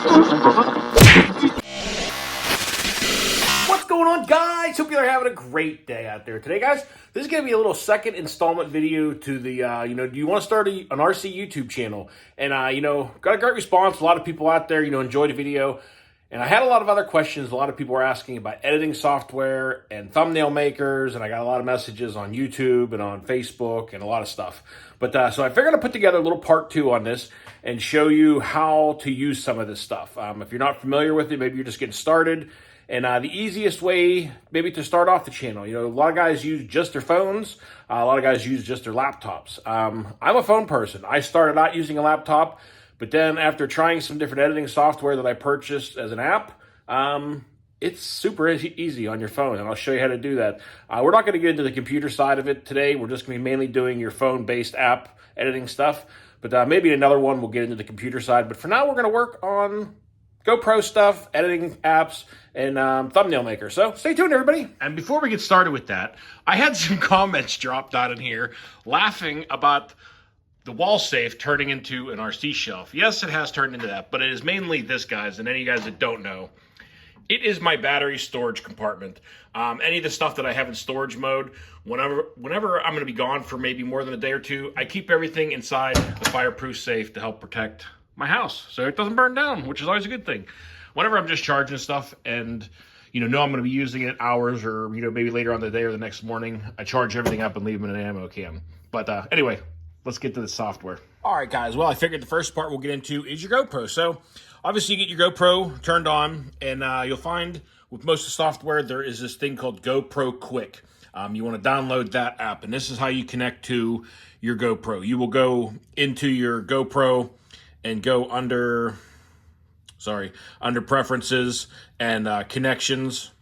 What's going on, guys? Hope you're having a great day out there today, guys. This is going to be a little second installment video to the, do you want to start an RC YouTube channel? And, got a great response. A lot of people out there, enjoyed the video. And I had a lot of other questions. A lot of people were asking about editing software and thumbnail makers. And I got a lot of messages on YouTube and on Facebook and a lot of stuff. But so I figured I'd put together a little part 2 on this and show you how to use some of this stuff. If you're not familiar with it, maybe you're just getting started. And the easiest way maybe to start off the channel, a lot of guys use just their phones. A lot of guys use just their laptops. I'm a phone person. I started out using a laptop. But then after trying some different editing software that I purchased as an app, it's super easy on your phone, and I'll show you how to do that. We're not going to get into the computer side of it today. We're just going to be mainly doing your phone-based app editing stuff. But maybe another one we'll get into the computer side. But for now, we're going to work on GoPro stuff, editing apps, and thumbnail maker. So stay tuned, everybody. And before we get started with that, I had some comments dropped out in here laughing about the wall safe turning into an RC shelf. Yes, it has turned into that, but it is mainly this, guys, and any of you guys that don't know, it is my battery storage compartment. Any of the stuff that I have in storage mode, whenever I'm going to be gone for maybe more than a day or two, I keep everything inside the fireproof safe to help protect my house so it doesn't burn down, which is always a good thing. Whenever I'm just charging stuff and know I'm going to be using it hours or maybe later on the day or the next morning, I charge everything up and leave them in an ammo can. But anyway, let's get to the software. All right, guys. Well, I figured the first part we'll get into is your GoPro. So obviously you get your GoPro turned on, and you'll find with most of the software there is this thing called GoPro Quick. You want to download that app, and this is how you connect to your GoPro. You will go into your GoPro and go under preferences and connections,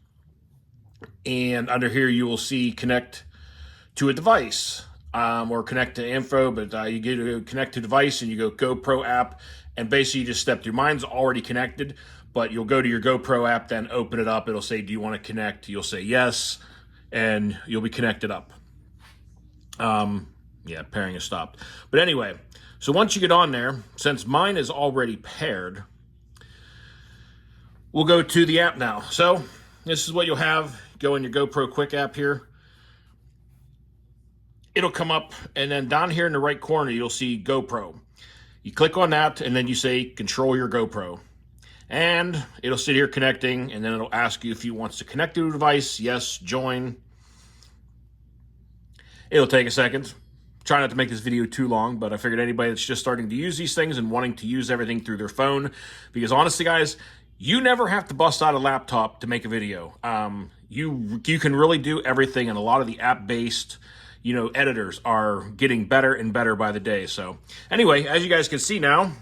and under here you will see connect to a device. Or connect to info, but you get to connect to device and you go GoPro app, and basically you just step through. Mine's already connected, but you'll go to your GoPro app, then open it up. It'll say, do you want to connect? You'll say yes, and you'll be connected up. Yeah, pairing is stopped. But anyway, so once you get on there, since mine is already paired, we'll go to the app now. So this is what you'll have. Go in your GoPro Quick app here. It'll come up, and then down here in the right corner, you'll see GoPro. You click on that, and then you say, control your GoPro. And it'll sit here connecting, and then it'll ask you if you want to connect to a device. Yes, join. It'll take a second. Try not to make this video too long, but I figured anybody that's just starting to use these things and wanting to use everything through their phone, because honestly, guys, you never have to bust out a laptop to make a video. You can really do everything, and a lot of the app-based editors are getting better and better by the day. So anyway, as you guys can see now,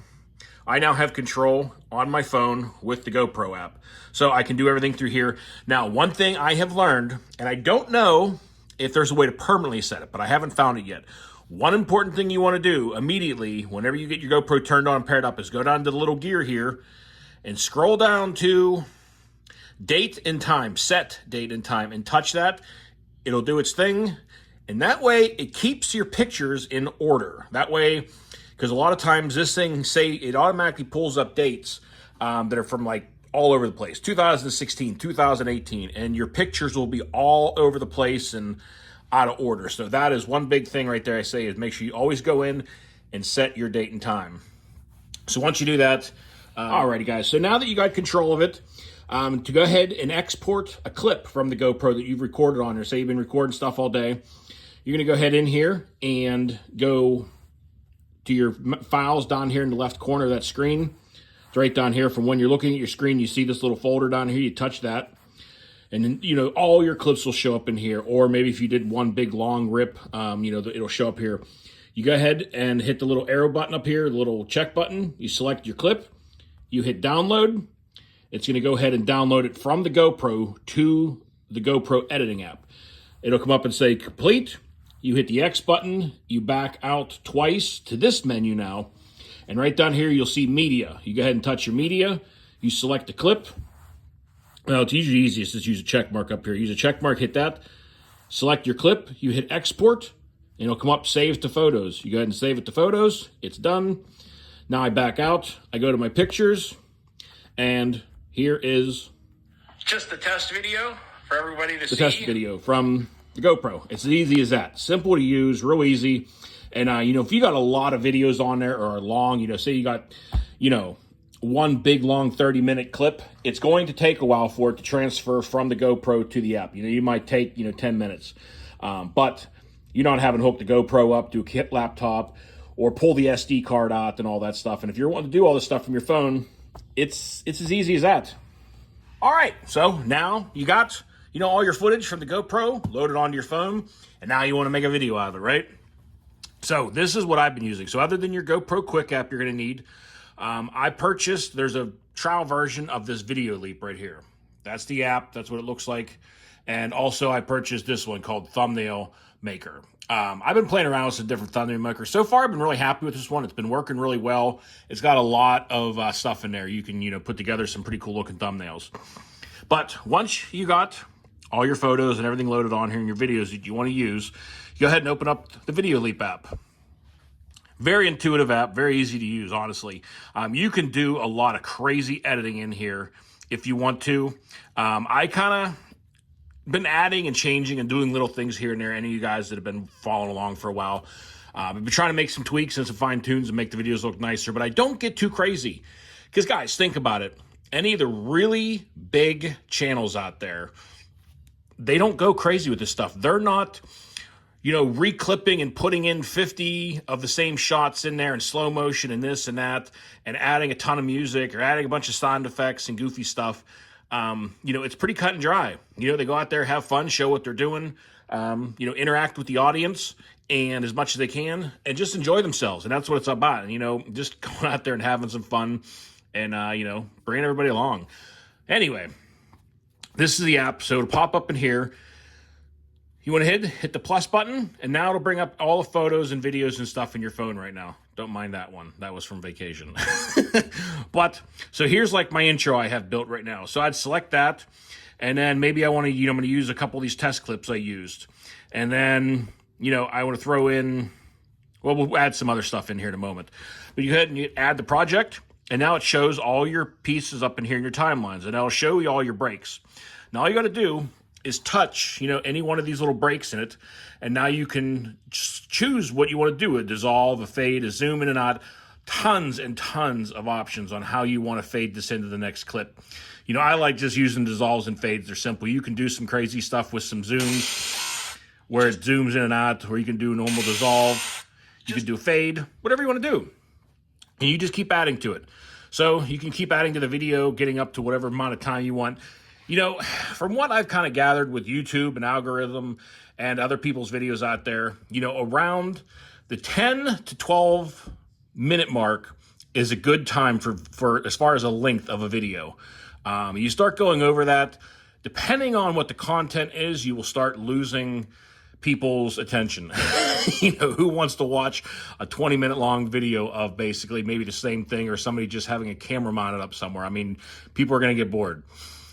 I now have control on my phone with the GoPro app. So I can do everything through here. Now, one thing I have learned, and I don't know if there's a way to permanently set it, but I haven't found it yet. One important thing you want to do immediately whenever you get your GoPro turned on and paired up is go down to the little gear here and scroll down to date and time, set date and time, and touch that. It'll do its thing. And that way, it keeps your pictures in order. That way, because a lot of times this thing, it automatically pulls up dates that are from like all over the place. 2016, 2018, and your pictures will be all over the place and out of order. So that is one big thing right there I say is make sure you always go in and set your date and time. So once you do that, alrighty guys, so now that you got control of it, to go ahead and export a clip from the GoPro that you've recorded on there. Say you've been recording stuff all day. You're going to go ahead in here and go to your files down here in the left corner of that screen. It's right down here. From when you're looking at your screen, you see this little folder down here. You touch that, and then, all your clips will show up in here. Or maybe if you did one big long rip, it'll show up here. You go ahead and hit the little arrow button up here, the little check button. You select your clip. You hit download. It's going to go ahead and download it from the GoPro to the GoPro editing app. It'll come up and say complete. You hit the X button, you back out twice to this menu now, and right down here you'll see media. You go ahead and touch your media, you select the clip. Well, it's usually easiest to use a check mark up here. Use a check mark, hit that, select your clip, you hit export, and it'll come up save to photos. You go ahead and save it to photos, it's done. Now I back out, I go to my pictures, And here is just the test video for everybody to see. The test video from the GoPro. It's as easy as that. Simple to use, real easy. And, if you got a lot of videos on there or are long, say you got, one big, long 30-minute clip, it's going to take a while for it to transfer from the GoPro to the app. You might take, 10 minutes. But you're not having to hook the GoPro up to a kit laptop or pull the SD card out and all that stuff. And if you're wanting to do all this stuff from your phone, it's as easy as that. All right, so now you got, all your footage from the GoPro loaded onto your phone, and now you want to make a video out of it, right? So this is what I've been using. So other than your GoPro Quick app you're going to need, there's a trial version of this Video Leap right here. That's the app. That's what it looks like. And also I purchased this one called Thumbnail Maker. I've been playing around with some different thumbnail makers. So far, I've been really happy with this one. It's been working really well. It's got a lot of stuff in there. You can, put together some pretty cool looking thumbnails. But once you got all your photos and everything loaded on here and your videos that you want to use, go ahead and open up the Video Leap app. Very intuitive app, very easy to use, honestly. You can do a lot of crazy editing in here if you want to. I kind of been adding and changing and doing little things here and there. Any of you guys that have been following along for a while, I've been trying to make some tweaks and some fine tunes and make the videos look nicer, but I don't get too crazy. Because guys, think about it. Any of the really big channels out there, they don't go crazy with this stuff. They're not, reclipping and putting in 50 of the same shots in there in slow motion and this and that, and adding a ton of music or adding a bunch of sound effects and goofy stuff. It's pretty cut and dry. They go out there, have fun, show what they're doing, interact with the audience and as much as they can and just enjoy themselves. And that's what it's about. And, just going out there and having some fun and, bringing everybody along. Anyway, this is the app. So it'll pop up in here. You want to hit the plus button, and now it'll bring up all the photos and videos and stuff in your phone right now. Don't mind that one. That was from vacation. But, so here's like my intro I have built right now. So I'd select that, and then maybe I want to, I'm going to use a couple of these test clips I used. And then, I want to throw in, well, we'll add some other stuff in here in a moment. But you go ahead and you add the project, and now it shows all your pieces up in here in your timelines, and it'll show you all your breaks. Now all you got to do is touch, any one of these little breaks in it, and now you can choose what you want to do. A dissolve, a fade, a zoom in and out, tons and tons of options on how you want to fade this into the next clip. I like just using dissolves and fades. They're simple. You can do some crazy stuff with some zooms, where it zooms in and out, or you can do normal dissolve. You can do fade, whatever you want to do. And you just keep adding to it. So you can keep adding to the video, getting up to whatever amount of time you want. From what I've kind of gathered with YouTube and algorithm and other people's videos out there, around the 10 to 12 minute mark is a good time for as far as a length of a video. You start going over that, depending on what the content is, you will start losing people's attention. Who wants to watch a 20-minute long video of basically maybe the same thing or somebody just having a camera mounted up somewhere? I mean, people are going to get bored.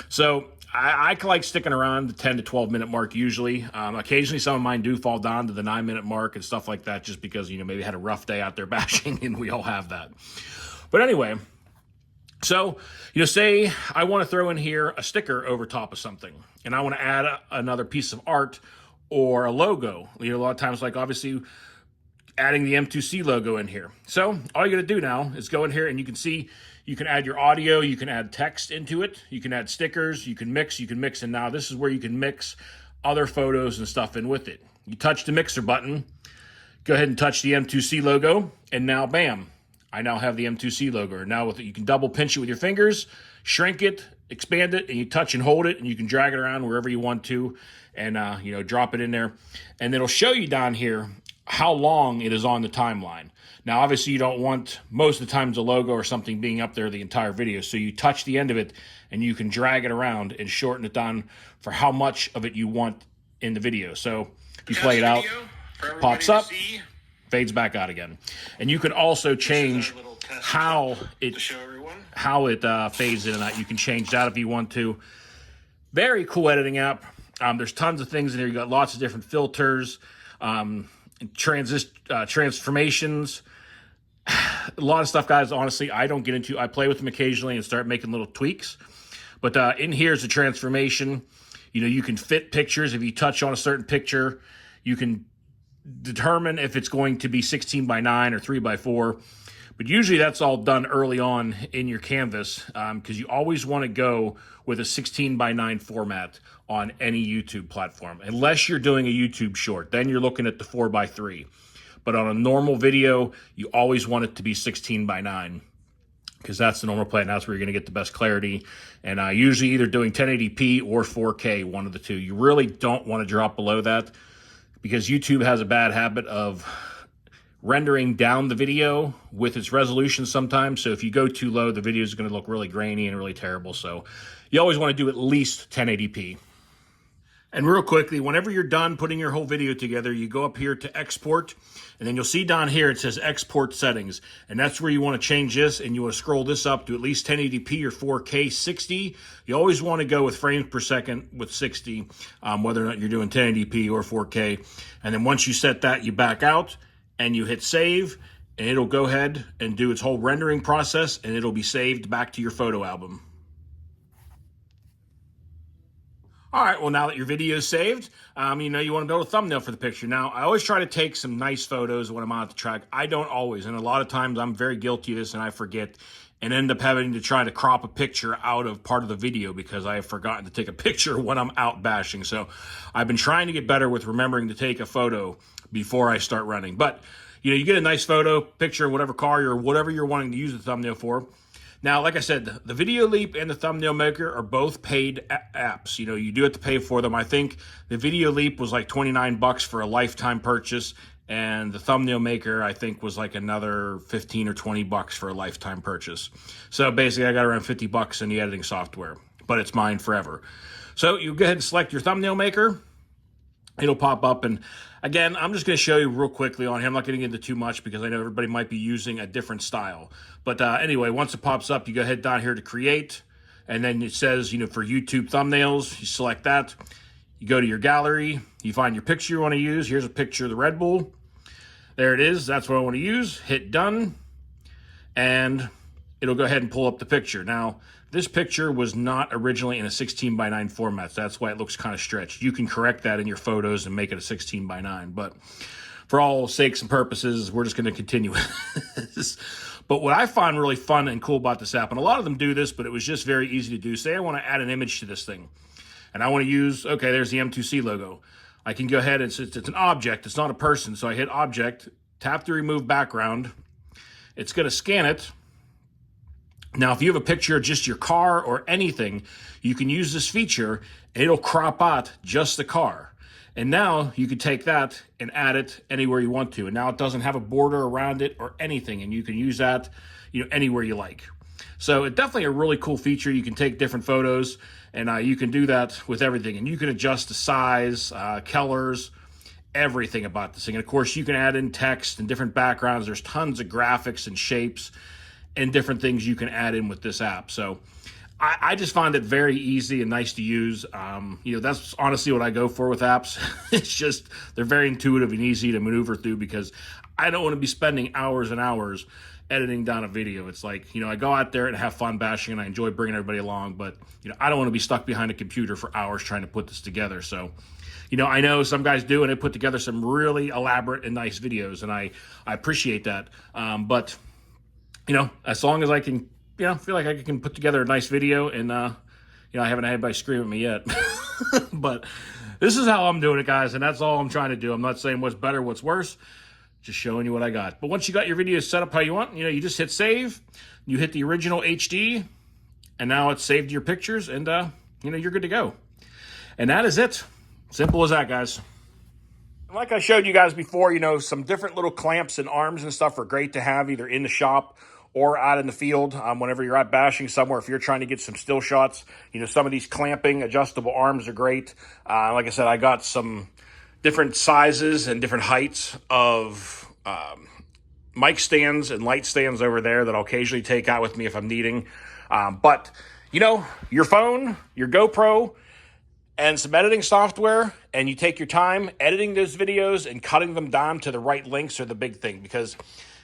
So I like sticking around the 10 to 12 minute mark usually. Occasionally some of mine do fall down to the 9-minute mark and stuff like that just because, maybe had a rough day out there bashing and we all have that. But anyway, so, say I want to throw in here a sticker over top of something and I want to add another piece of art or a logo. A lot of times, like obviously adding the M2C logo in here. So all you got to do now is go in here and you can see you can add your audio, you can add text into it, you can add stickers, you can mix, and now this is where you can mix other photos and stuff in with it. You touch the mixer button, go ahead and touch the M2C logo, and now bam, I now have the M2C logo. Now with it, you can double pinch it with your fingers, shrink it, expand it, and you touch and hold it, and you can drag it around wherever you want to, and drop it in there. And it'll show you down here how long it is on the timeline. Now, obviously, you don't want most of the times a logo or something being up there the entire video. So you touch the end of it and you can drag it around and shorten it down for how much of it you want in the video. So you play it out, pops up, fades back out again. And you can also change how it fades in and out. You can change that if you want to. Very cool editing app. There's tons of things in there. You got lots of different filters, transformations. a lot of stuff, guys, honestly, I don't get into. I play with them occasionally and start making little tweaks. But in here is the transformation. You know, you can fit pictures. If you touch on a certain picture, you can determine if it's going to be 16 by 9 or 3 by 4. But usually that's all done early on in your canvas, because you always want to go with a 16 by 9 format on any YouTube platform, unless you're doing a YouTube short. Then you're looking at the 4 by 3. But on a normal video, you always want it to be 16 by 9. Because that's the normal play, and that's where you're going to get the best clarity. And usually either doing 1080p or 4K, one of the two. You really don't want to drop below that, because YouTube has a bad habit of rendering down the video with its resolution sometimes. So if you go too low, the video is going to look really grainy and really terrible. So you always want to do at least 1080p. And real quickly, whenever you're done putting your whole video together, you go up here to export, and then you'll see down here it says export settings, and that's where you want to change this, and you want to scroll this up to at least 1080p or 4K 60. You always want to go with frames per second with 60, whether or not you're doing 1080p or 4K. And then once you set that, you back out and you hit save, and it'll go ahead and do its whole rendering process, and it'll be saved back to your photo album. All right, well, now that your video is saved, you know you want to build a thumbnail for the picture. Now, I always try to take some nice photos when I'm on the track. I don't always, and a lot of times I'm very guilty of this and I forget and end up having to try to crop a picture out of part of the video because I have forgotten to take a picture when I'm out bashing. So I've been trying to get better with remembering to take a photo before I start running. But, you know, you get a nice photo, picture, whatever car or whatever you're wanting to use the thumbnail for. Now, like I said, the Video Leap and the Thumbnail Maker are both paid apps. You know, you do have to pay for them. I think the Video Leap was like 29 bucks for a lifetime purchase, and the Thumbnail Maker, I think, was like another 15 or 20 bucks for a lifetime purchase. So basically, I got around 50 bucks in the editing software, but it's mine forever. So you go ahead and select your Thumbnail Maker. It'll pop up, and again, I'm just going to show you real quickly on here. I'm not getting into too much because I know everybody might be using a different style. But anyway, once it pops up, you go ahead down here to create, and then it says, you know, for YouTube thumbnails, you select that. You go to your gallery, you find your picture you want to use. Here's a picture of the Red Bull. There it is. That's what I want to use. Hit done, and it'll go ahead and pull up the picture. Now, this picture was not originally in a 16 by 9 format. So that's why it looks kind of stretched. You can correct that in your photos and make it a 16 by 9. But for all sakes and purposes, we're just going to continue with this. But what I find really fun and cool about this app, and a lot of them do this, but it was just very easy to do. Say I want to add an image to this thing, and I want to use, okay, there's the M2C logo. I can go ahead, and it's an object. It's not a person. So I hit object, tap to remove background. It's going to scan it. Now, if you have a picture of just your car or anything, you can use this feature, and it'll crop out just the car. And now you can take that and add it anywhere you want to. And now it doesn't have a border around it or anything, and you can use that, you know, anywhere you like. So it's definitely a really cool feature. You can take different photos, and you can do that with everything. And you can adjust the size, colors, everything about this thing. And of course, you can add in text and different backgrounds. There's tons of graphics and shapes and different things you can add in with this app. So I just find it very easy and nice to use. You know, that's honestly what I go for with apps. It's just, they're very intuitive and easy to maneuver through because I don't want to be spending hours and hours editing down a video. It's like, you know, I go out there and have fun bashing and I enjoy bringing everybody along, but, you know, I don't want to be stuck behind a computer for hours trying to put this together. So, you know, I know some guys do, and they put together some really elaborate and nice videos, and I appreciate that. But you know, as long as I can, you know, feel like I can put together a nice video, and, you know, I haven't had anybody scream at me yet. But this is how I'm doing it, guys, and that's all I'm trying to do. I'm not saying what's better, what's worse, just showing you what I got. But once you got your video set up how you want, you know, you just hit save, you hit the original HD, and now it's saved your pictures, and, you know, you're good to go. And that is it. Simple as that, guys. Like I showed you guys before, you know, some different little clamps and arms and stuff are great to have either in the shop or out in the field whenever you're out bashing somewhere. If you're trying to get some still shots, you know, some of these clamping adjustable arms are great. Like I said, I got some different sizes and different heights of mic stands and light stands over there that I'll occasionally take out with me if I'm needing. But, you know, your phone, your GoPro, and some editing software, and you take your time editing those videos and cutting them down to the right lengths are the big thing, because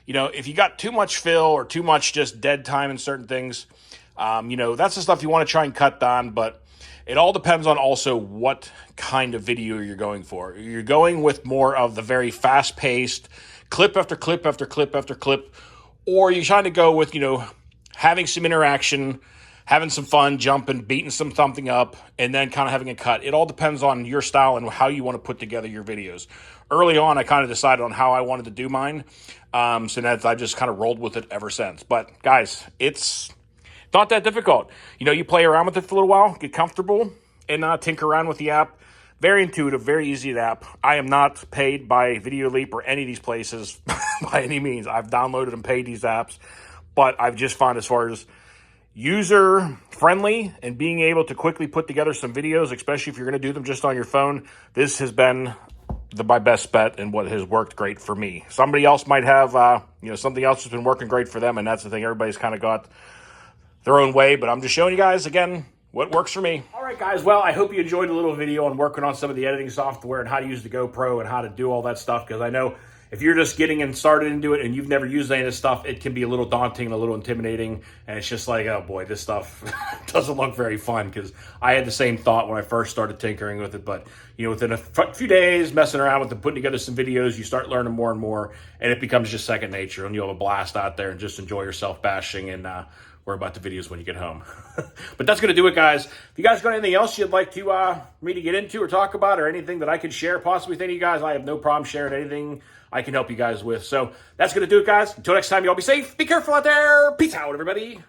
You know, if you got too much fill or too much just dead time in certain things, you know, that's the stuff you want to try and cut down. But it all depends on also what kind of video you're going for. You're going with more of the very fast-paced clip after clip after clip after clip, or you're trying to go with, you know, having some interaction, having some fun, jumping, beating something up, and then kind of having a cut. It all depends on your style and how you want to put together your videos. Early on, I kind of decided on how I wanted to do mine, so that I just kind of rolled with it ever since. But guys, it's not that difficult. You know, you play around with it for a little while, get comfortable, and tinker around with the app. Very intuitive, very easy app. I am not paid by Video Leap or any of these places by any means. I've downloaded and paid these apps, but I've just found as far as user-friendly and being able to quickly put together some videos, especially if you're going to do them just on your phone, this has been my best bet and what has worked great for me. Somebody else might have, you know, something else has been working great for them, and that's the thing. Everybody's kind of got their own way, but I'm just showing you guys, again, what works for me. All right, guys. Well, I hope you enjoyed the little video on working on some of the editing software and how to use the GoPro and how to do all that stuff, because I know if you're just getting started into it and you've never used any of this stuff, it can be a little daunting and a little intimidating, and it's just like, oh boy, this stuff doesn't look very fun, because I had the same thought when I first started tinkering with it. But, you know, within a few days messing around with it, putting together some videos, you start learning more and more, and it becomes just second nature, and you'll have a blast out there and just enjoy yourself bashing and worry about the videos when you get home. But that's going to do it, guys. If you guys got anything else you'd like to me to get into or talk about, or anything that I could share possibly with any of you guys, I have no problem sharing anything I can help you guys with. So that's going to do it, guys. Until next time, you all be safe. Be careful out there. Peace out, everybody.